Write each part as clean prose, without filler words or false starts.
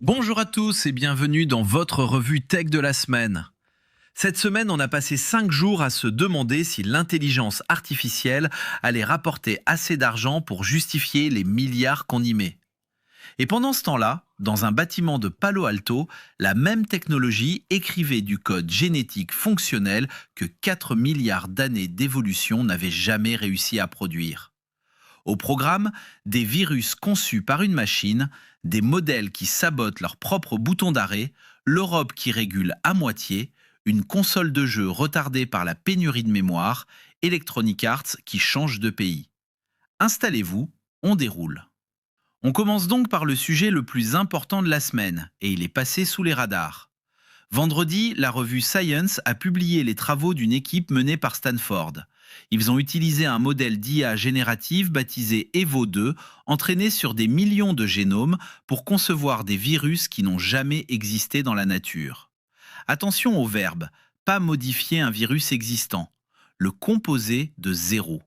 Bonjour à tous et bienvenue dans votre revue Tech de la semaine. Cette semaine, on a passé 5 jours à se demander si l'intelligence artificielle allait rapporter assez d'argent pour justifier les milliards qu'on y met. Et pendant ce temps-là, dans un bâtiment de Palo Alto, la même technologie écrivait du code génétique fonctionnel que 4 milliards d'années d'évolution n'avaient jamais réussi à produire. Au programme, des virus conçus par une machine, des modèles qui sabotent leur propre bouton d'arrêt, l'Europe qui régule à moitié, une console de jeu retardée par la pénurie de mémoire, Electronic Arts qui change de pays. Installez-vous, on déroule. On commence donc par le sujet le plus important de la semaine, et il est passé sous les radars. Vendredi, la revue Science a publié les travaux d'une équipe menée par Stanford. Ils ont utilisé un modèle d'IA générative baptisé EVO2, entraîné sur des millions de génomes pour concevoir des virus qui n'ont jamais existé dans la nature. Attention au verbe, pas modifier un virus existant, le composer de zéro,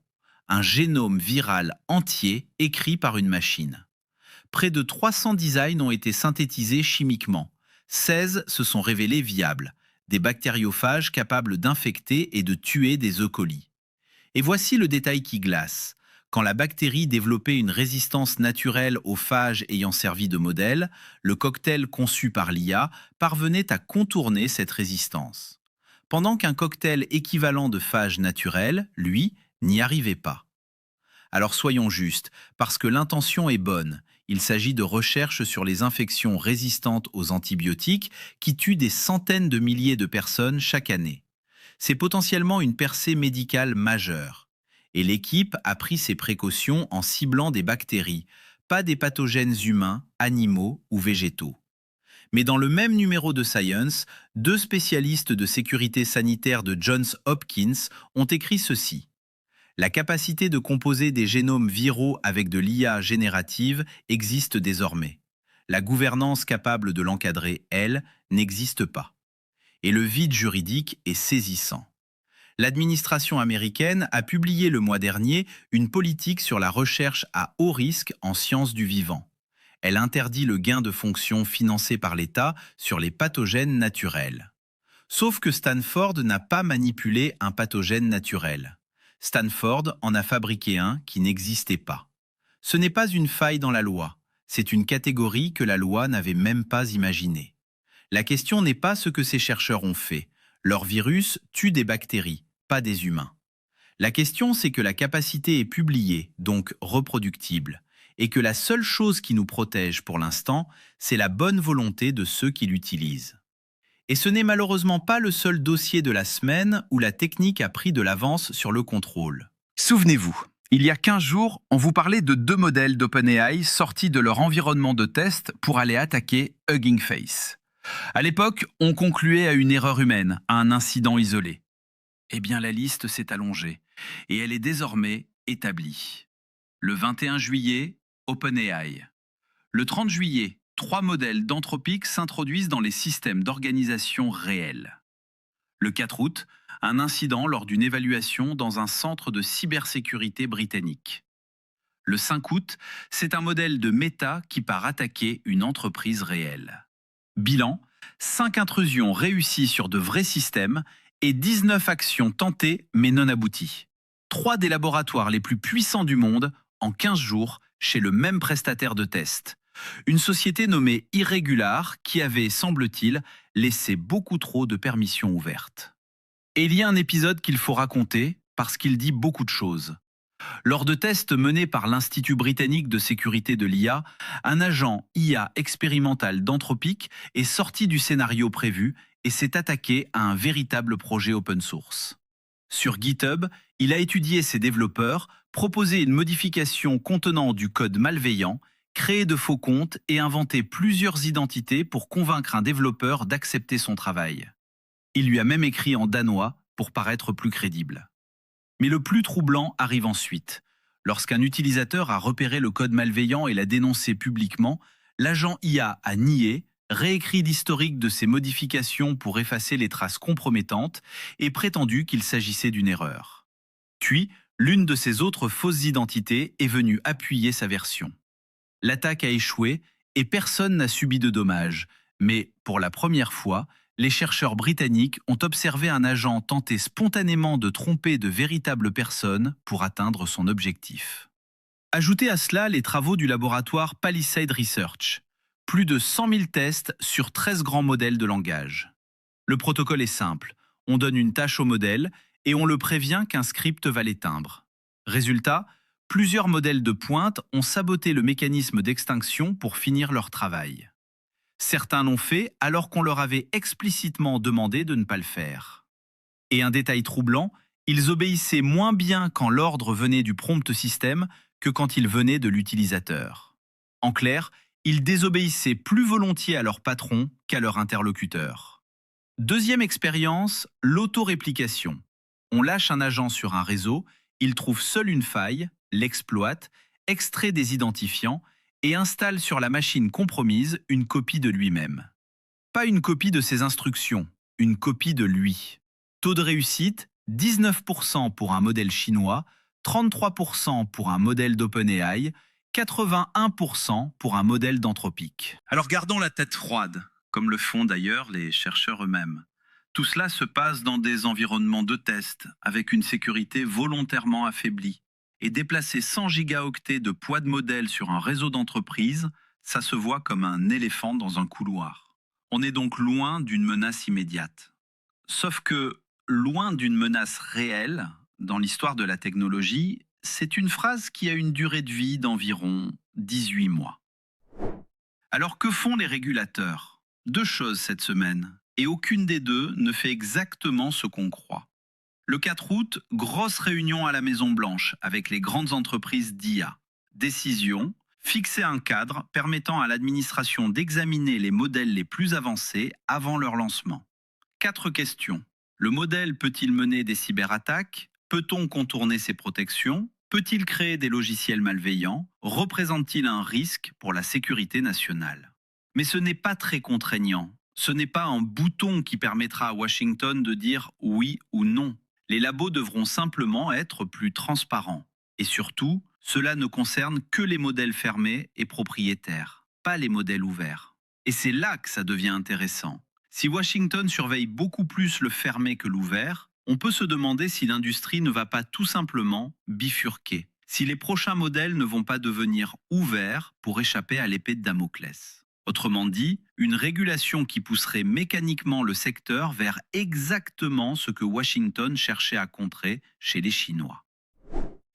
un génome viral entier écrit par une machine. Près de 300 designs ont été synthétisés chimiquement. 16 se sont révélés viables, des bactériophages capables d'infecter et de tuer des E. coli. Et voici le détail qui glace. Quand la bactérie développait une résistance naturelle aux phages ayant servi de modèle, le cocktail conçu par l'IA parvenait à contourner cette résistance. Pendant qu'un cocktail équivalent de phages naturels, lui, n'y arrivait pas. Alors soyons justes, parce que l'intention est bonne. Il s'agit de recherches sur les infections résistantes aux antibiotiques qui tuent des centaines de milliers de personnes chaque année. C'est potentiellement une percée médicale majeure. Et l'équipe a pris ses précautions en ciblant des bactéries, pas des pathogènes humains, animaux ou végétaux. Mais dans le même numéro de Science, 2 spécialistes de sécurité sanitaire de Johns Hopkins ont écrit ceci. La capacité de composer des génomes viraux avec de l'IA générative existe désormais. La gouvernance capable de l'encadrer, elle, n'existe pas. Et le vide juridique est saisissant. L'administration américaine a publié le mois dernier une politique sur la recherche à haut risque en sciences du vivant. Elle interdit le gain de fonction financé par l'État sur les pathogènes naturels. Sauf que Stanford n'a pas manipulé un pathogène naturel. Stanford en a fabriqué un qui n'existait pas. Ce n'est pas une faille dans la loi, c'est une catégorie que la loi n'avait même pas imaginée. La question n'est pas ce que ces chercheurs ont fait. Leur virus tue des bactéries, pas des humains. La question, c'est que la capacité est publiée, donc reproductible, et que la seule chose qui nous protège pour l'instant, c'est la bonne volonté de ceux qui l'utilisent. Et ce n'est malheureusement pas le seul dossier de la semaine où la technique a pris de l'avance sur le contrôle. Souvenez-vous, il y a 15 jours, on vous parlait de 2 modèles d'OpenAI sortis de leur environnement de test pour aller attaquer Hugging Face. À l'époque, on concluait à une erreur humaine, à un incident isolé. Eh bien, la liste s'est allongée et elle est désormais établie. Le 21 juillet, OpenAI. Le 30 juillet, 3 modèles d'Anthropic s'introduisent dans les systèmes d'organisation réels. Le 4 août, un incident lors d'une évaluation dans un centre de cybersécurité britannique. Le 5 août, c'est un modèle de Meta qui part attaquer une entreprise réelle. Bilan, 5 intrusions réussies sur de vrais systèmes et 19 actions tentées mais non abouties. 3 des laboratoires les plus puissants du monde en 15 jours chez le même prestataire de test. Une société nommée Irregular qui avait, semble-t-il, laissé beaucoup trop de permissions ouvertes. Et il y a un épisode qu'il faut raconter parce qu'il dit beaucoup de choses. Lors de tests menés par l'Institut britannique de sécurité de l'IA, un agent IA expérimental d'Anthropic est sorti du scénario prévu et s'est attaqué à un véritable projet open source. Sur GitHub, il a étudié ses développeurs, proposé une modification contenant du code malveillant, créé de faux comptes et inventé plusieurs identités pour convaincre un développeur d'accepter son travail. Il lui a même écrit en danois pour paraître plus crédible. Mais le plus troublant arrive ensuite. Lorsqu'un utilisateur a repéré le code malveillant et l'a dénoncé publiquement, l'agent IA a nié, réécrit l'historique de ses modifications pour effacer les traces compromettantes et prétendu qu'il s'agissait d'une erreur. Puis, l'une de ses autres fausses identités est venue appuyer sa version. L'attaque a échoué et personne n'a subi de dommages. Mais pour la première fois, les chercheurs britanniques ont observé un agent tenter spontanément de tromper de véritables personnes pour atteindre son objectif. Ajoutez à cela les travaux du laboratoire Palisade Research. Plus de 100 000 tests sur 13 grands modèles de langage. Le protocole est simple. On donne une tâche au modèle et on le prévient qu'un script va l'éteindre. Résultat, plusieurs modèles de pointe ont saboté le mécanisme d'extinction pour finir leur travail. Certains l'ont fait alors qu'on leur avait explicitement demandé de ne pas le faire. Et un détail troublant, ils obéissaient moins bien quand l'ordre venait du prompt system que quand il venait de l'utilisateur. En clair, ils désobéissaient plus volontiers à leur patron qu'à leur interlocuteur. Deuxième expérience, l'autoréplication. On lâche un agent sur un réseau, il trouve seul une faille, l'exploite, extrait des identifiants et installe sur la machine compromise une copie de lui-même. Pas une copie de ses instructions, une copie de lui. Taux de réussite, 19% pour un modèle chinois, 33% pour un modèle d'OpenAI, 81% pour un modèle d'Anthropic. Alors gardons la tête froide, comme le font d'ailleurs les chercheurs eux-mêmes. Tout cela se passe dans des environnements de test, avec une sécurité volontairement affaiblie. Et déplacer 100 gigaoctets de poids de modèle sur un réseau d'entreprise, ça se voit comme un éléphant dans un couloir. On est donc loin d'une menace immédiate. Sauf que, loin d'une menace réelle, dans l'histoire de la technologie, c'est une phrase qui a une durée de vie d'environ 18 mois. Alors que font les régulateurs? Deux choses cette semaine, et aucune des deux ne fait exactement ce qu'on croit. Le 4 août, grosse réunion à la Maison-Blanche avec les grandes entreprises d'IA. Décision, fixer un cadre permettant à l'administration d'examiner les modèles les plus avancés avant leur lancement. 4 questions. Le modèle peut-il mener des cyberattaques? Peut-on contourner ses protections? Peut-il créer des logiciels malveillants? Représente-t-il un risque pour la sécurité nationale? Mais ce n'est pas très contraignant. Ce n'est pas un bouton qui permettra à Washington de dire oui ou non. Les labos devront simplement être plus transparents. Et surtout, cela ne concerne que les modèles fermés et propriétaires, pas les modèles ouverts. Et c'est là que ça devient intéressant. Si Washington surveille beaucoup plus le fermé que l'ouvert, on peut se demander si l'industrie ne va pas tout simplement bifurquer, si les prochains modèles ne vont pas devenir ouverts pour échapper à l'épée de Damoclès. Autrement dit, une régulation qui pousserait mécaniquement le secteur vers exactement ce que Washington cherchait à contrer chez les Chinois.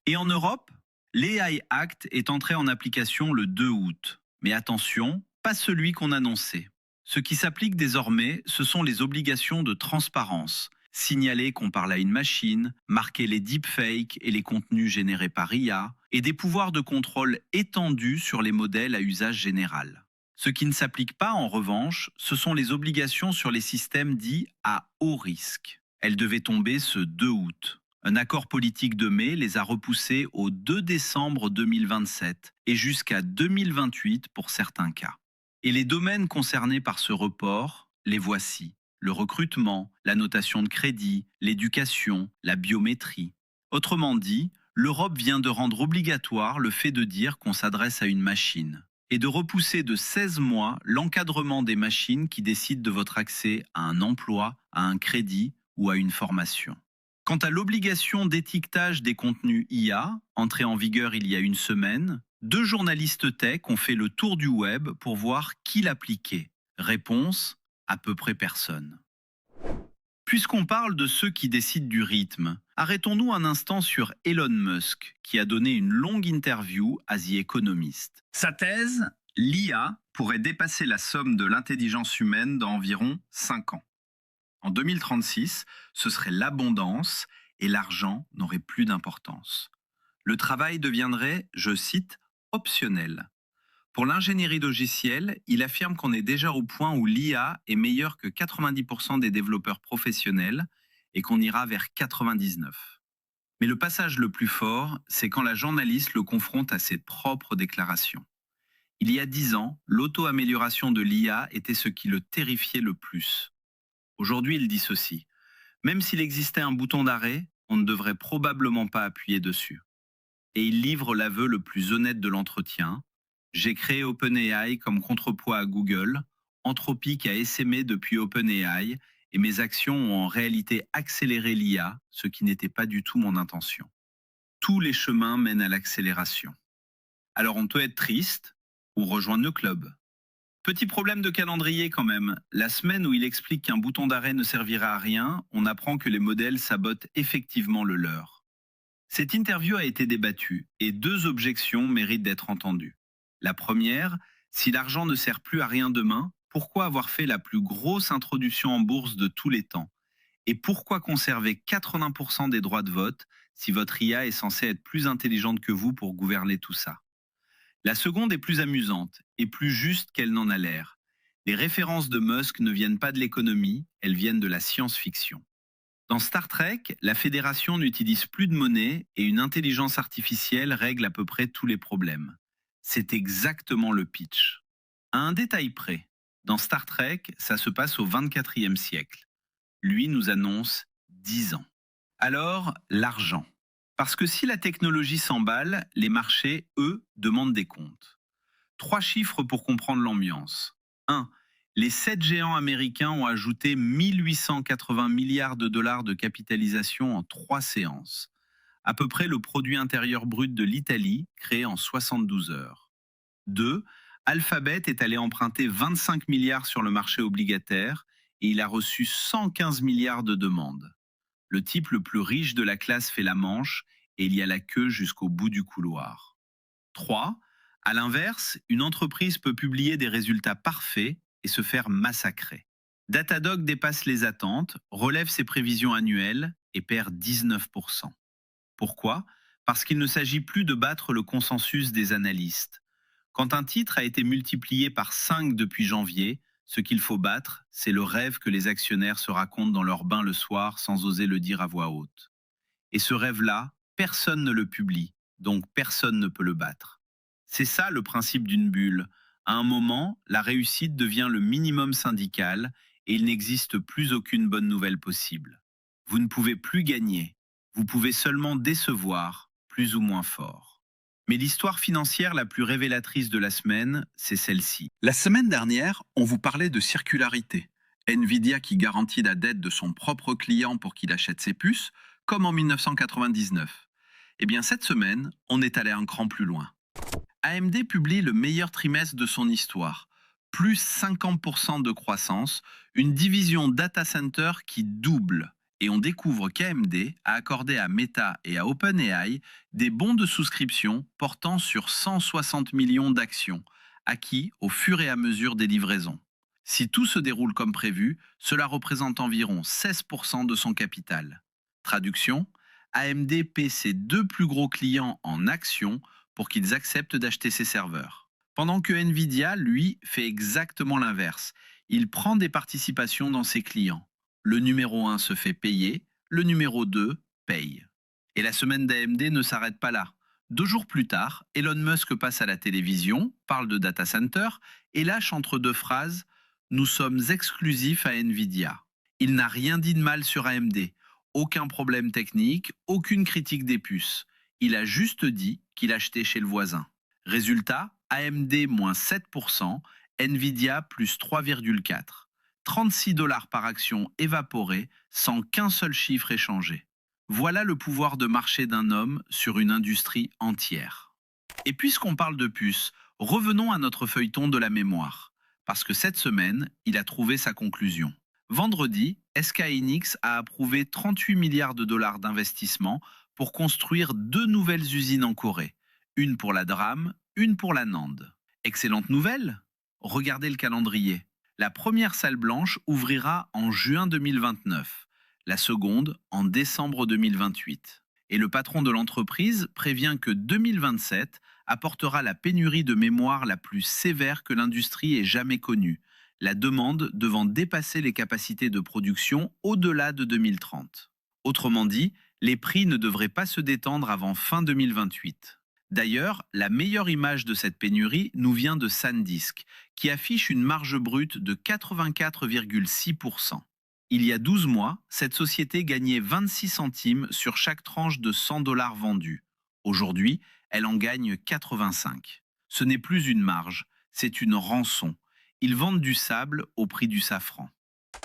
Et en Europe, l'AI Act est entré en application le 2 août. Mais attention, pas celui qu'on annonçait. Ce qui s'applique désormais, ce sont les obligations de transparence. Signaler qu'on parle à une machine, marquer les deepfakes et les contenus générés par IA, et des pouvoirs de contrôle étendus sur les modèles à usage général. Ce qui ne s'applique pas, en revanche, ce sont les obligations sur les systèmes dits à haut risque. Elles devaient tomber ce 2 août. Un accord politique de mai les a repoussées au 2 décembre 2027 et jusqu'à 2028 pour certains cas. Et les domaines concernés par ce report, les voici. Le recrutement, la notation de crédit, l'éducation, la biométrie. Autrement dit, l'Europe vient de rendre obligatoire le fait de dire qu'on s'adresse à une machine et de repousser de 16 mois l'encadrement des machines qui décident de votre accès à un emploi, à un crédit ou à une formation. Quant à l'obligation d'étiquetage des contenus IA, entrée en vigueur il y a une semaine, 2 journalistes tech ont fait le tour du web pour voir qui l'appliquait. Réponse, à peu près personne. Puisqu'on parle de ceux qui décident du rythme, arrêtons-nous un instant sur Elon Musk, qui a donné une longue interview à The Economist. Sa thèse, l'IA pourrait dépasser la somme de l'intelligence humaine dans environ 5 ans. En 2036, ce serait l'abondance et l'argent n'aurait plus d'importance. Le travail deviendrait, je cite, optionnel. Pour l'ingénierie logicielle, il affirme qu'on est déjà au point où l'IA est meilleure que 90% des développeurs professionnels et qu'on ira vers 99%. Mais le passage le plus fort, c'est quand la journaliste le confronte à ses propres déclarations. Il y a 10 ans, l'auto-amélioration de l'IA était ce qui le terrifiait le plus. Aujourd'hui, il dit ceci. Même s'il existait un bouton d'arrêt, on ne devrait probablement pas appuyer dessus. Et il livre l'aveu le plus honnête de l'entretien. J'ai créé OpenAI comme contrepoids à Google, Anthropic a essaimé depuis OpenAI et mes actions ont en réalité accéléré l'IA, ce qui n'était pas du tout mon intention. Tous les chemins mènent à l'accélération. Alors on peut être triste ou rejoindre le club. Petit problème de calendrier quand même. La semaine où il explique qu'un bouton d'arrêt ne servira à rien, on apprend que les modèles sabotent effectivement le leur. Cette interview a été débattue et deux objections méritent d'être entendues. La première, si l'argent ne sert plus à rien demain, pourquoi avoir fait la plus grosse introduction en bourse de tous les temps? Et pourquoi conserver 80% des droits de vote si votre IA est censée être plus intelligente que vous pour gouverner tout ça? La seconde est plus amusante et plus juste qu'elle n'en a l'air. Les références de Musk ne viennent pas de l'économie, elles viennent de la science-fiction. Dans Star Trek, la Fédération n'utilise plus de monnaie et une intelligence artificielle règle à peu près tous les problèmes. C'est exactement le pitch. À un détail près, dans Star Trek, ça se passe au 24e siècle. Lui nous annonce 10 ans. Alors, l'argent. Parce que si la technologie s'emballe, les marchés, eux, demandent des comptes. 3 chiffres pour comprendre l'ambiance. 1. Les 7 géants américains ont ajouté 1880 milliards de dollars de capitalisation en 3 séances. À peu près le produit intérieur brut de l'Italie, créé en 72 heures. 2. Alphabet est allé emprunter 25 milliards sur le marché obligataire et il a reçu 115 milliards de demandes. Le type le plus riche de la classe fait la manche et il y a la queue jusqu'au bout du couloir. 3. À l'inverse, une entreprise peut publier des résultats parfaits et se faire massacrer. Datadog dépasse les attentes, relève ses prévisions annuelles et perd 19%. Pourquoi? Parce qu'il ne s'agit plus de battre le consensus des analystes. Quand un titre a été multiplié par 5 depuis janvier, ce qu'il faut battre, c'est le rêve que les actionnaires se racontent dans leur bain le soir sans oser le dire à voix haute. Et ce rêve-là, personne ne le publie, donc personne ne peut le battre. C'est ça le principe d'une bulle. À un moment, la réussite devient le minimum syndical et il n'existe plus aucune bonne nouvelle possible. Vous ne pouvez plus gagner, vous pouvez seulement décevoir, plus ou moins fort. Mais l'histoire financière la plus révélatrice de la semaine, c'est celle-ci. La semaine dernière, on vous parlait de circularité. Nvidia qui garantit la dette de son propre client pour qu'il achète ses puces, comme en 1999. Eh bien, cette semaine, on est allé un cran plus loin. AMD publie le meilleur trimestre de son histoire. Plus 50% de croissance, une division data center qui double. Et on découvre qu'AMD a accordé à Meta et à OpenAI des bons de souscription portant sur 160 millions d'actions, acquis au fur et à mesure des livraisons. Si tout se déroule comme prévu, cela représente environ 16% de son capital. Traduction, AMD paie ses 2 plus gros clients en actions pour qu'ils acceptent d'acheter ses serveurs. Pendant que Nvidia, lui, fait exactement l'inverse. Il prend des participations dans ses clients. Le numéro 1 se fait payer, le numéro 2 paye. Et la semaine d'AMD ne s'arrête pas là. 2 jours plus tard, Elon Musk passe à la télévision, parle de data center et lâche entre 2 phrases « Nous sommes exclusifs à Nvidia ». Il n'a rien dit de mal sur AMD. Aucun problème technique, aucune critique des puces. Il a juste dit qu'il achetait chez le voisin. Résultat, AMD moins 7%, Nvidia plus 3,4%. 36 $ par action évaporée sans qu'un seul chiffre ait changé. Voilà le pouvoir de marché d'un homme sur une industrie entière. Et puisqu'on parle de puces, revenons à notre feuilleton de la mémoire. Parce que cette semaine, il a trouvé sa conclusion. Vendredi, SK Hynix a approuvé 38 milliards de dollars d'investissement pour construire 2 nouvelles usines en Corée. Une pour la DRAM, une pour la NAND. Excellente nouvelle? Regardez le calendrier. La première salle blanche ouvrira en juin 2029, la seconde en décembre 2028. Et le patron de l'entreprise prévient que 2027 apportera la pénurie de mémoire la plus sévère que l'industrie ait jamais connue, la demande devant dépasser les capacités de production au-delà de 2030. Autrement dit, les prix ne devraient pas se détendre avant fin 2028. D'ailleurs, la meilleure image de cette pénurie nous vient de SanDisk, qui affiche une marge brute de 84,6%. Il y a 12 mois, cette société gagnait 26 centimes sur chaque tranche de 100 $ vendus. Aujourd'hui, elle en gagne 85. Ce n'est plus une marge, c'est une rançon. Ils vendent du sable au prix du safran.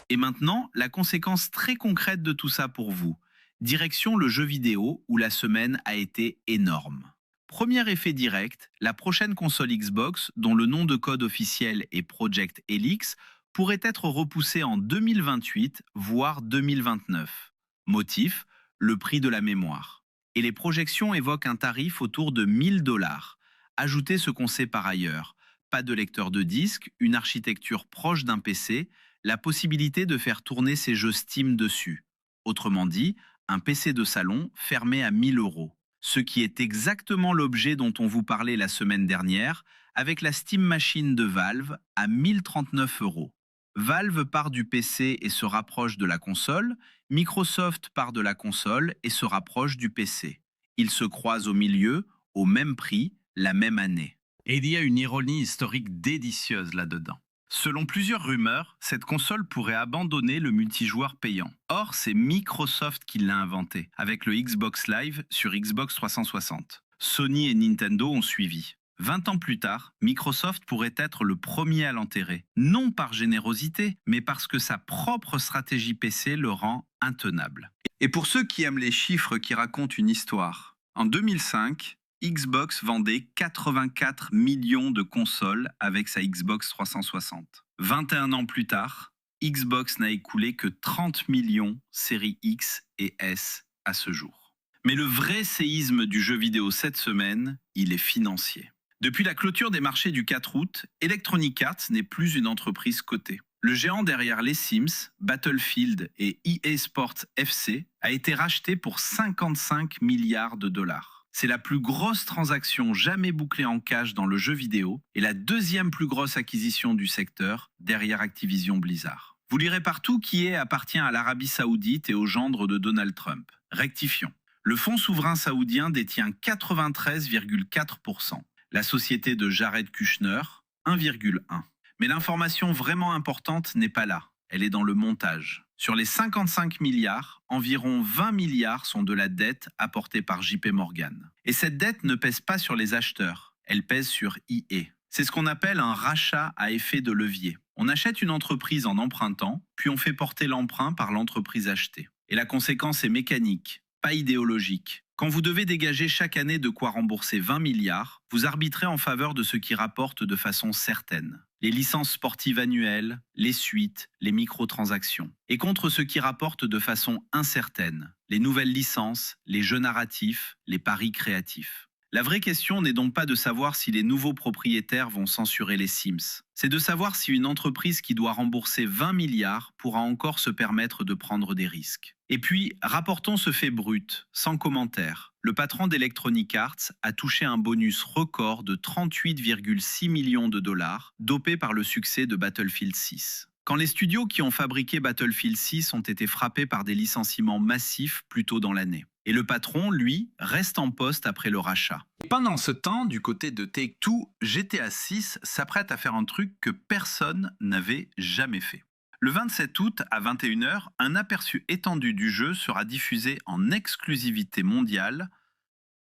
Et maintenant, la conséquence très concrète de tout ça pour vous. Direction le jeu vidéo où la semaine a été énorme. Premier effet direct, la prochaine console Xbox, dont le nom de code officiel est Project Helix, pourrait être repoussée en 2028, voire 2029. Motif, le prix de la mémoire. Et les projections évoquent un tarif autour de 1000 $. Ajoutez ce qu'on sait par ailleurs. Pas de lecteur de disque, une architecture proche d'un PC, la possibilité de faire tourner ses jeux Steam dessus. Autrement dit, un PC de salon fermé à 1000 €. Ce qui est exactement l'objet dont on vous parlait la semaine dernière, avec la Steam Machine de Valve à 1039 €. Valve part du PC et se rapproche de la console, Microsoft part de la console et se rapproche du PC. Ils se croisent au milieu, au même prix, la même année. Et il y a une ironie historique délicieuse là-dedans. Selon plusieurs rumeurs, cette console pourrait abandonner le multijoueur payant. Or, c'est Microsoft qui l'a inventé, avec le Xbox Live sur Xbox 360. Sony et Nintendo ont suivi. 20 ans plus tard, Microsoft pourrait être le premier à l'enterrer. Non par générosité, mais parce que sa propre stratégie PC le rend intenable. Et pour ceux qui aiment les chiffres qui racontent une histoire, en 2005, Xbox vendait 84 millions de consoles avec sa Xbox 360. 21 ans plus tard, Xbox n'a écoulé que 30 millions séries X et S à ce jour. Mais le vrai séisme du jeu vidéo cette semaine, il est financier. Depuis la clôture des marchés du 4 août, Electronic Arts n'est plus une entreprise cotée. Le géant derrière les Sims, Battlefield et EA Sports FC a été racheté pour 55 milliards de dollars. C'est la plus grosse transaction jamais bouclée en cash dans le jeu vidéo et la deuxième plus grosse acquisition du secteur derrière Activision Blizzard. Vous lirez partout qu'EA appartient à l'Arabie Saoudite et au gendre de Donald Trump. Rectifions. Le fonds souverain saoudien détient 93,4%. La société de Jared Kushner, 1,1%. Mais l'information vraiment importante n'est pas là. Elle est dans le montage. Sur les 55 milliards, environ 20 milliards sont de la dette apportée par JP Morgan. Et cette dette ne pèse pas sur les acheteurs, elle pèse sur EA. C'est ce qu'on appelle un rachat à effet de levier. On achète une entreprise en empruntant, puis on fait porter l'emprunt par l'entreprise achetée. Et la conséquence est mécanique, pas idéologique. Quand vous devez dégager chaque année de quoi rembourser 20 milliards, vous arbitrez en faveur de ce qui rapporte de façon certaine. Les licences sportives annuelles, les suites, les microtransactions. Et contre ce qui rapporte de façon incertaine, les nouvelles licences, les jeux narratifs, les paris créatifs. La vraie question n'est donc pas de savoir si les nouveaux propriétaires vont censurer les Sims. C'est de savoir si une entreprise qui doit rembourser 20 milliards pourra encore se permettre de prendre des risques. Et puis, rapportons ce fait brut, sans commentaire. Le patron d'Electronic Arts a touché un bonus record de 38,6 millions de dollars, dopé par le succès de Battlefield 6. Quand les studios qui ont fabriqué Battlefield 6 ont été frappés par des licenciements massifs plus tôt dans l'année. Et le patron, lui, reste en poste après le rachat. Pendant ce temps, du côté de Take-Two, GTA 6 s'apprête à faire un truc que personne n'avait jamais fait. Le 27 août à 21 h, un aperçu étendu du jeu sera diffusé en exclusivité mondiale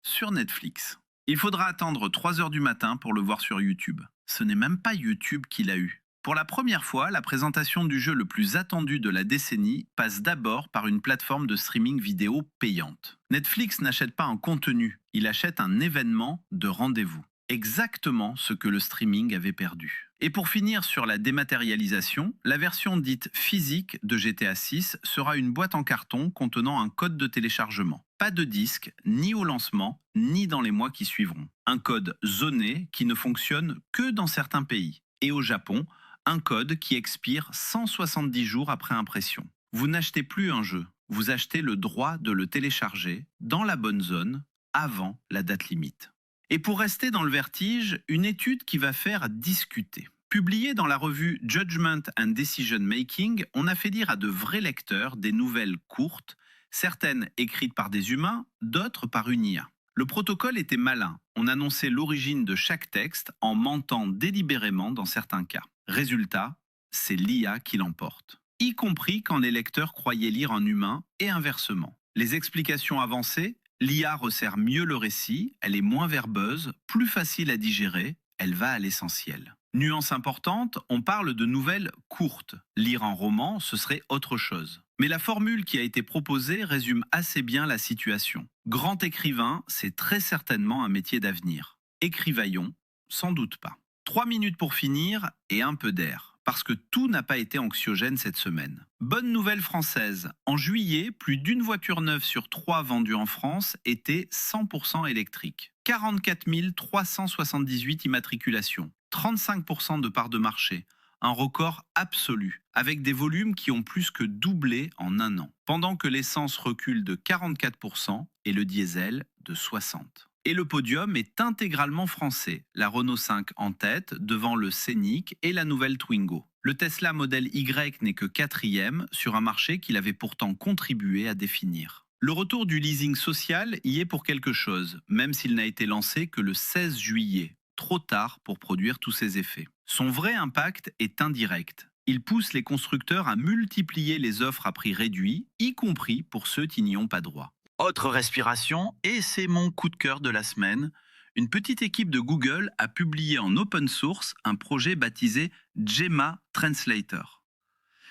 sur Netflix. Il faudra attendre 3 h du matin pour le voir sur YouTube. Ce n'est même pas YouTube qui l'a eu. Pour la première fois, la présentation du jeu le plus attendu de la décennie passe d'abord par une plateforme de streaming vidéo payante. Netflix n'achète pas un contenu, il achète un événement de rendez-vous. Exactement ce que le streaming avait perdu. Et pour finir sur la dématérialisation, la version dite physique de GTA 6 sera une boîte en carton contenant un code de téléchargement. Pas de disque, ni au lancement, ni dans les mois qui suivront. Un code zoné qui ne fonctionne que dans certains pays. Et au Japon, un code qui expire 170 jours après impression. Vous n'achetez plus un jeu, vous achetez le droit de le télécharger dans la bonne zone, avant la date limite. Et pour rester dans le vertige, une étude qui va faire discuter. Publiée dans la revue Judgment and Decision Making, on a fait lire à de vrais lecteurs des nouvelles courtes, certaines écrites par des humains, d'autres par une IA. Le protocole était malin, on annonçait l'origine de chaque texte en mentant délibérément dans certains cas. Résultat, c'est l'IA qui l'emporte. Y compris quand les lecteurs croyaient lire un humain et inversement. Les explications avancées, L'IA resserre mieux le récit, elle est moins verbeuse, plus facile à digérer, elle va à l'essentiel. Nuance importante, on parle de nouvelles courtes. Lire un roman, ce serait autre chose. Mais la formule qui a été proposée résume assez bien la situation. Grand écrivain, c'est très certainement un métier d'avenir. Écrivaillon, sans doute pas. 3 minutes pour finir et un peu d'air, parce que tout n'a pas été anxiogène cette semaine. Bonne nouvelle française, en juillet, plus d'une voiture neuve sur 3 vendue en France était 100% électrique. 44 378 immatriculations, 35% de part de marché, un record absolu, avec des volumes qui ont plus que doublé en un an, pendant que l'essence recule de 44% et le diesel de 60%. Et le podium est intégralement français, la Renault 5 en tête, devant le Scénic et la nouvelle Twingo. Le Tesla Model Y n'est que 4e sur un marché qu'il avait pourtant contribué à définir. Le retour du leasing social y est pour quelque chose, même s'il n'a été lancé que le 16 juillet, trop tard pour produire tous ses effets. Son vrai impact est indirect. Il pousse les constructeurs à multiplier les offres à prix réduit, y compris pour ceux qui n'y ont pas droit. Autre respiration, et c'est mon coup de cœur de la semaine. Une petite équipe de Google a publié en open source un projet baptisé Gemma Translator.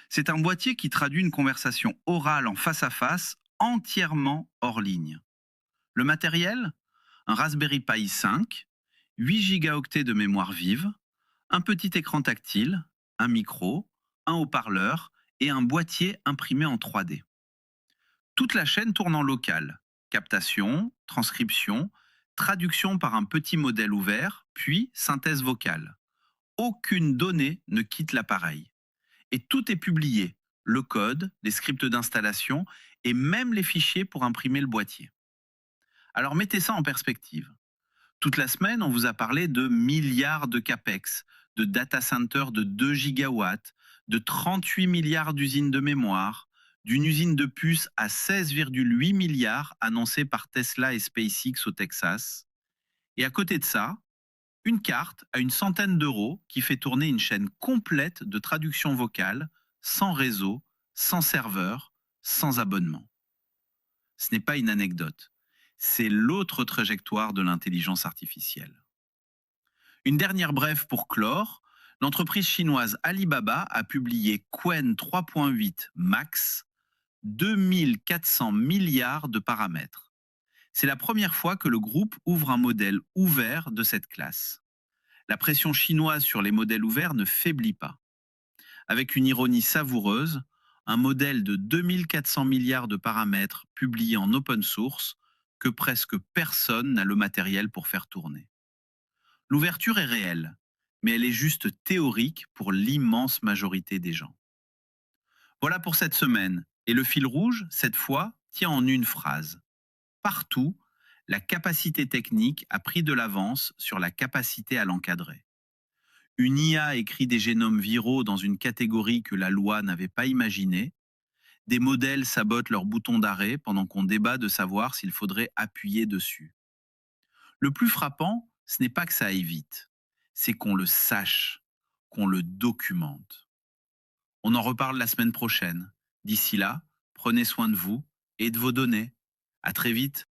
C'est un boîtier qui traduit une conversation orale en face à face, entièrement hors ligne. Le matériel ? Un Raspberry Pi 5, 8 gigaoctets de mémoire vive, un petit écran tactile, un micro, un haut-parleur et un boîtier imprimé en 3D. Toute la chaîne tourne en local. Captation, transcription, traduction par un petit modèle ouvert, puis synthèse vocale. Aucune donnée ne quitte l'appareil. Et tout est publié. Le code, les scripts d'installation et même les fichiers pour imprimer le boîtier. Alors mettez ça en perspective. Toute la semaine, on vous a parlé de milliards de capex, de data centers de 2 gigawatts, de 38 milliards d'usines de mémoire, d'une usine de puces à 16,8 milliards annoncée par Tesla et SpaceX au Texas. Et à côté de ça, une carte à une centaine d'euros qui fait tourner une chaîne complète de traduction vocale, sans réseau, sans serveur, sans abonnement. Ce n'est pas une anecdote, c'est l'autre trajectoire de l'intelligence artificielle. Une dernière brève pour clore, l'entreprise chinoise Alibaba a publié Qwen 3.8 Max, 2400 milliards de paramètres. C'est la première fois que le groupe ouvre un modèle ouvert de cette classe. La pression chinoise sur les modèles ouverts ne faiblit pas. Avec une ironie savoureuse, un modèle de 2400 milliards de paramètres publié en open source que presque personne n'a le matériel pour faire tourner. L'ouverture est réelle, mais elle est juste théorique pour l'immense majorité des gens. Voilà pour cette semaine. Et le fil rouge, cette fois, tient en une phrase. Partout, la capacité technique a pris de l'avance sur la capacité à l'encadrer. Une IA écrit des génomes viraux dans une catégorie que la loi n'avait pas imaginée. Des modèles sabotent leur bouton d'arrêt pendant qu'on débat de savoir s'il faudrait appuyer dessus. Le plus frappant, ce n'est pas que ça aille vite, c'est qu'on le sache, qu'on le documente. On en reparle la semaine prochaine. D'ici là, prenez soin de vous et de vos données. À très vite.